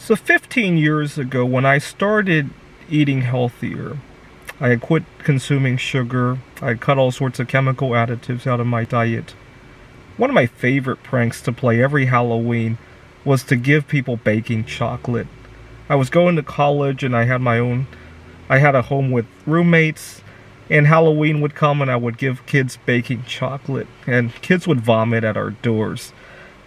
So 15 years ago, when I started eating healthier, I had quit consuming sugar, I had cut all sorts of chemical additives out of my diet. One of my favorite pranks to play every Halloween was to give people baking chocolate. I was going to college and I had a home with roommates, and Halloween would come and I would give kids baking chocolate, and kids would vomit at our doors.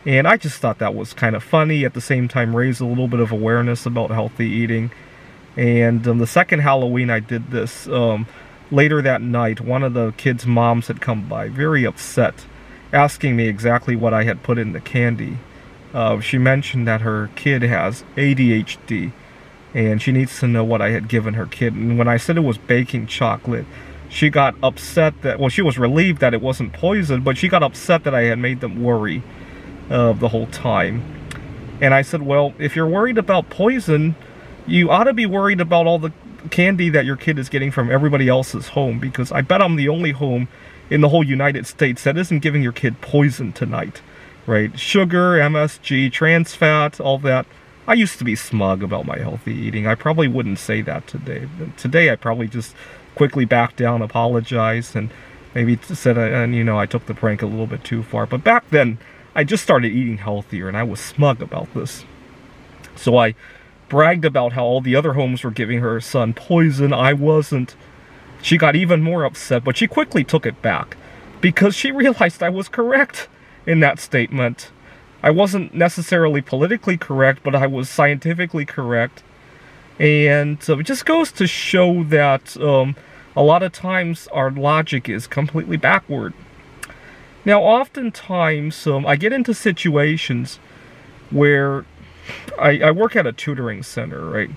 And I just thought that was kind of funny, at the same time raise a little bit of awareness about healthy eating. And the second Halloween I did this, later that night, one of the kids' moms had come by, very upset, asking me exactly what I had put in the candy. She mentioned that her kid has ADHD, and she needs to know what I had given her kid. And when I said it was baking chocolate, she got upset that, well, she was relieved that it wasn't poison, but she got upset that I had made them worry the whole time. And I said, well, if you're worried about poison, you ought to be worried about all the candy that your kid is getting from everybody else's home, because I bet I'm the only home in the whole United States that isn't giving your kid poison tonight, right? Sugar, MSG, trans fat, all that. I used to be smug about my healthy eating. I probably wouldn't say that today. Today I probably just quickly backed down, apologized, and maybe said, I took the prank a little bit too far. But back then, I just started eating healthier, and I was smug about this. So I bragged about how all the other homes were giving her son poison. I wasn't. She got even more upset, but she quickly took it back, because she realized I was correct in that statement. I wasn't necessarily politically correct, but I was scientifically correct. And it just goes to show that a lot of times our logic is completely backward. Now, oftentimes, I get into situations where I work at a tutoring center, right?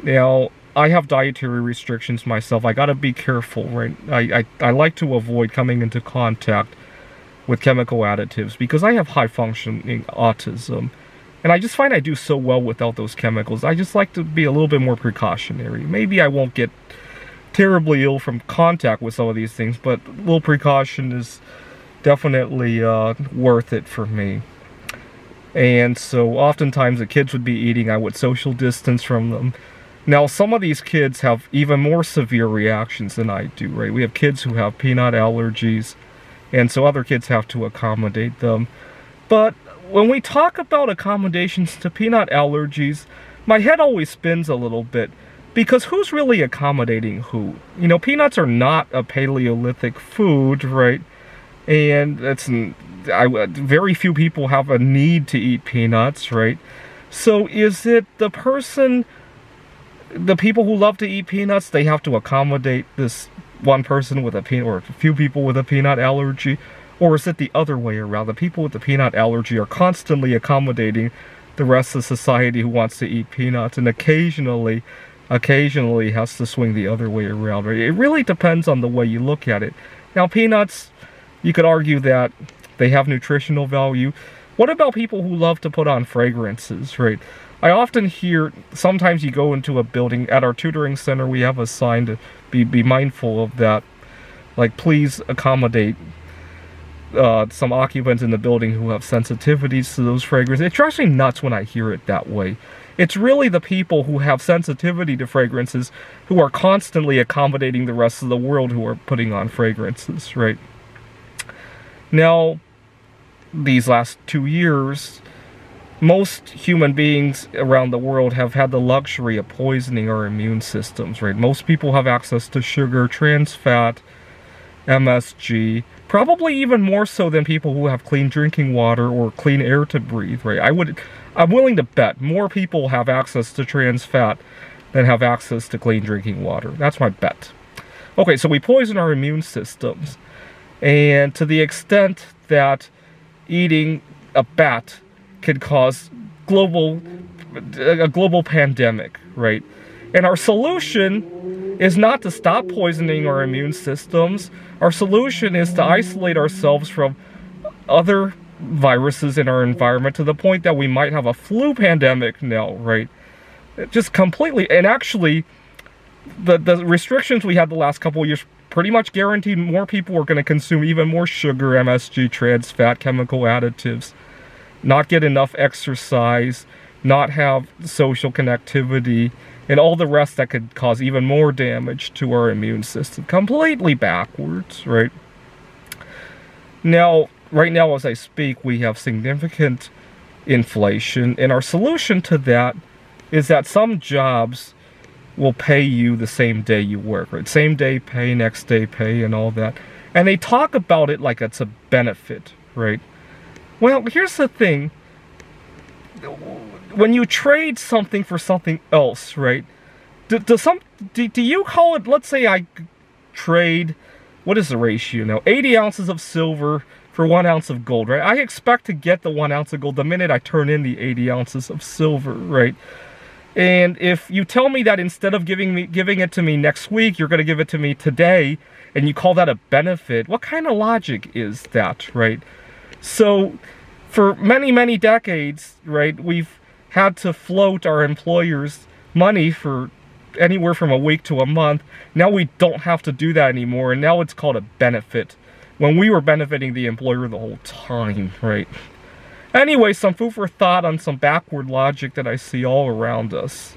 Now, I have dietary restrictions myself. I gotta be careful, right? I like to avoid coming into contact with chemical additives because I have high-functioning autism. And I just find I do so well without those chemicals. I just like to be a little bit more precautionary. Maybe I won't get terribly ill from contact with some of these things, but a little precaution is definitely worth it for me. And so oftentimes the kids would be eating, I would social distance from them. Now, some of these kids have even more severe reactions than I do, right? We have kids who have peanut allergies, and so other kids have to accommodate them. But when we talk about accommodations to peanut allergies, my head always spins a little bit, because who's really accommodating who? You know, peanuts are not a Paleolithic food, right? And very few people have a need to eat peanuts, right? So is it the people who love to eat peanuts, they have to accommodate this one person with a peanut, or a few people with a peanut allergy? Or is it the other way around? The people with the peanut allergy are constantly accommodating the rest of society who wants to eat peanuts, and occasionally has to swing the other way around, right? It really depends on the way you look at it. Now, peanuts, you could argue that they have nutritional value. What about people who love to put on fragrances, right? I often hear, sometimes you go into a building, at our tutoring center, we have a sign to be mindful of that. Like, please accommodate some occupants in the building who have sensitivities to those fragrances. It drives me nuts when I hear it that way. It's really the people who have sensitivity to fragrances who are constantly accommodating the rest of the world who are putting on fragrances, right? Now, these last 2 years, most human beings around the world have had the luxury of poisoning our immune systems, right? Most people have access to sugar, trans fat, MSG, probably even more so than people who have clean drinking water or clean air to breathe, right? I'm willing to bet more people have access to trans fat than have access to clean drinking water. That's my bet. Okay, so we poison our immune systems. And to the extent that eating a bat could cause a global pandemic, right? And our solution is not to stop poisoning our immune systems. Our solution is to isolate ourselves from other viruses in our environment to the point that we might have a flu pandemic now, right? Just completely. And actually, the restrictions we had the last couple of years pretty much guaranteed more people were going to consume even more sugar, MSG, trans fat, chemical additives, not get enough exercise, not have social connectivity, and all the rest that could cause even more damage to our immune system. Completely backwards, right? Now, right now as I speak, we have significant inflation, and our solution to that is that some jobs will pay you the same day you work, right? Same day pay, next day pay, and all that. And they talk about it like it's a benefit, right? Well, here's the thing. When you trade something for something else, right? Do you call it, let's say I trade, what is the ratio now? 80 ounces of silver for 1 ounce of gold, right? I expect to get the 1 ounce of gold the minute I turn in the 80 ounces of silver, right? And if you tell me that instead of giving it to me next week, you're going to give it to me today, and you call that a benefit, what kind of logic is that, right? So, for many, many decades, right, we've had to float our employers money for anywhere from a week to a month. Now we don't have to do that anymore, and now it's called a benefit, when we were benefiting the employer the whole time, right? Anyway, some food for thought on some backward logic that I see all around us.